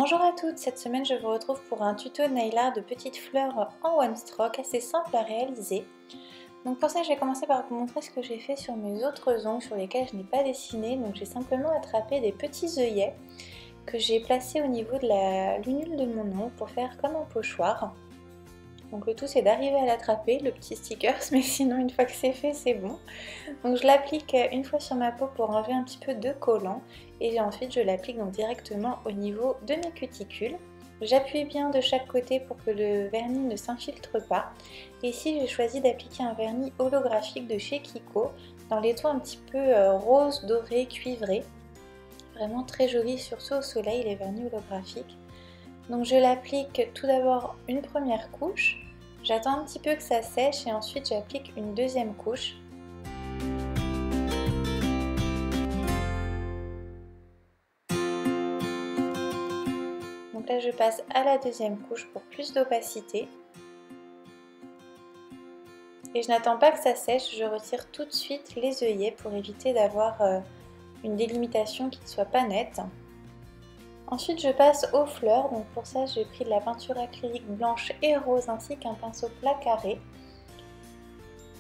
Bonjour à toutes, cette semaine je vous retrouve pour un tuto nail art de petites fleurs en one stroke assez simple à réaliser. Donc pour ça je vais commencer par vous montrer ce que j'ai fait sur mes autres ongles sur lesquels je n'ai pas dessiné. Donc j'ai simplement attrapé des petits œillets que j'ai placés au niveau de la lunule de mon ongle pour faire comme un pochoir. Donc le tout c'est d'arriver à l'attraper, le petit sticker, mais sinon une fois que c'est fait c'est bon. Donc je l'applique une fois sur ma peau pour enlever un petit peu de collant et ensuite je l'applique donc directement au niveau de mes cuticules. J'appuie bien de chaque côté pour que le vernis ne s'infiltre pas. Et ici j'ai choisi d'appliquer un vernis holographique de chez Kiko dans les tons un petit peu rose, doré, cuivré. Vraiment très joli, surtout au soleil, les vernis holographiques. Donc je l'applique tout d'abord une première couche, j'attends un petit peu que ça sèche et ensuite j'applique une deuxième couche. Donc là je passe à la deuxième couche pour plus d'opacité. Et je n'attends pas que ça sèche, je retire tout de suite les œillets pour éviter d'avoir une délimitation qui ne soit pas nette. Ensuite je passe aux fleurs, donc pour ça j'ai pris de la peinture acrylique blanche et rose ainsi qu'un pinceau plat carré.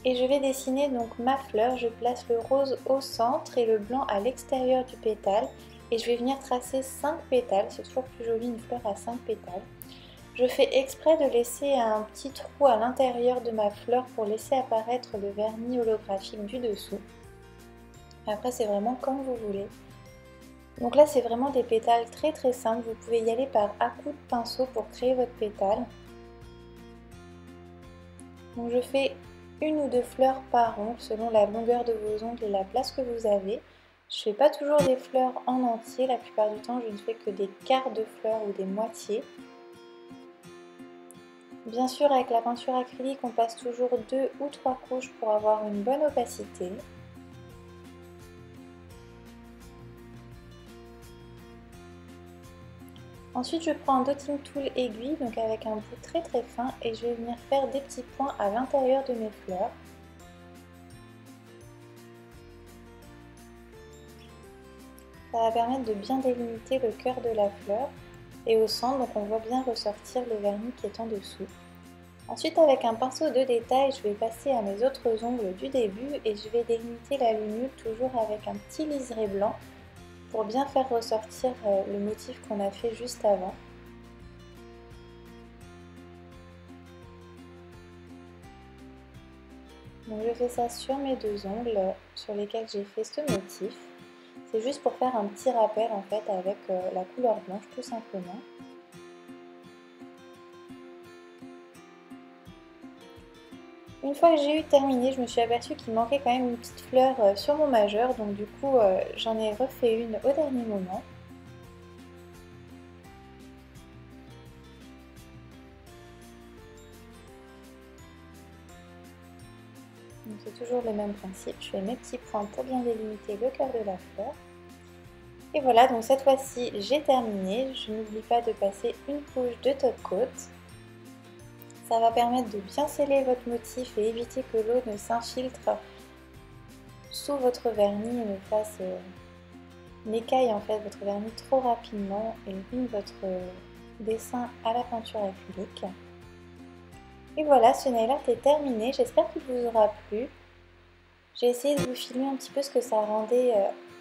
Et je vais dessiner donc ma fleur, je place le rose au centre et le blanc à l'extérieur du pétale. Et je vais venir tracer 5 pétales, c'est toujours plus joli une fleur à 5 pétales. Je fais exprès de laisser un petit trou à l'intérieur de ma fleur pour laisser apparaître le vernis holographique du dessous. Après c'est vraiment comme vous voulez. Donc là c'est vraiment des pétales très simples, vous pouvez y aller par à-coups de pinceau pour créer votre pétale. Donc je fais une ou deux fleurs par ongle selon la longueur de vos ongles et la place que vous avez. Je ne fais pas toujours des fleurs en entier, la plupart du temps je ne fais que des quarts de fleurs ou des moitiés. Bien sûr avec la peinture acrylique on passe toujours 2 ou 3 couches pour avoir une bonne opacité. Ensuite je prends un dotting tool aiguille, donc avec un bout très fin, et je vais venir faire des petits points à l'intérieur de mes fleurs. Ça va permettre de bien délimiter le cœur de la fleur et au centre, donc on voit bien ressortir le vernis qui est en dessous. Ensuite avec un pinceau de détail, je vais passer à mes autres ongles du début et je vais délimiter la lunule toujours avec un petit liseré blanc pour bien faire ressortir le motif qu'on a fait juste avant. Donc je fais ça sur mes deux ongles sur lesquels j'ai fait ce motif. C'est juste pour faire un petit rappel en fait avec la couleur blanche tout simplement. Une fois que j'ai eu terminé, je me suis aperçue qu'il manquait quand même une petite fleur sur mon majeur, donc du coup j'en ai refait une au dernier moment. Donc c'est toujours le même principe, je fais mes petits points pour bien délimiter le cœur de la fleur. Et voilà, donc cette fois-ci j'ai terminé, je n'oublie pas de passer une couche de top coat. Ça va permettre de bien sceller votre motif et éviter que l'eau ne s'infiltre sous votre vernis et ne fasse n'écaille en fait votre vernis trop rapidement et ruine votre dessin à la peinture acrylique. Et voilà, ce nail art est terminé, j'espère qu'il vous aura plu. J'ai essayé de vous filmer un petit peu ce que ça rendait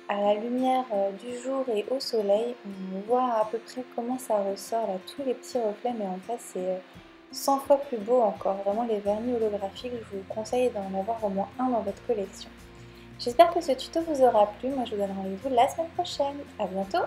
à la lumière du jour et au soleil. On voit à peu près comment ça ressort, là, tous les petits reflets, mais en fait c'est 100 fois plus beau encore. Vraiment les vernis holographiques, je vous conseille d'en avoir au moins un dans votre collection. J'espère que ce tuto vous aura plu, moi je vous donne rendez-vous la semaine prochaine. À bientôt!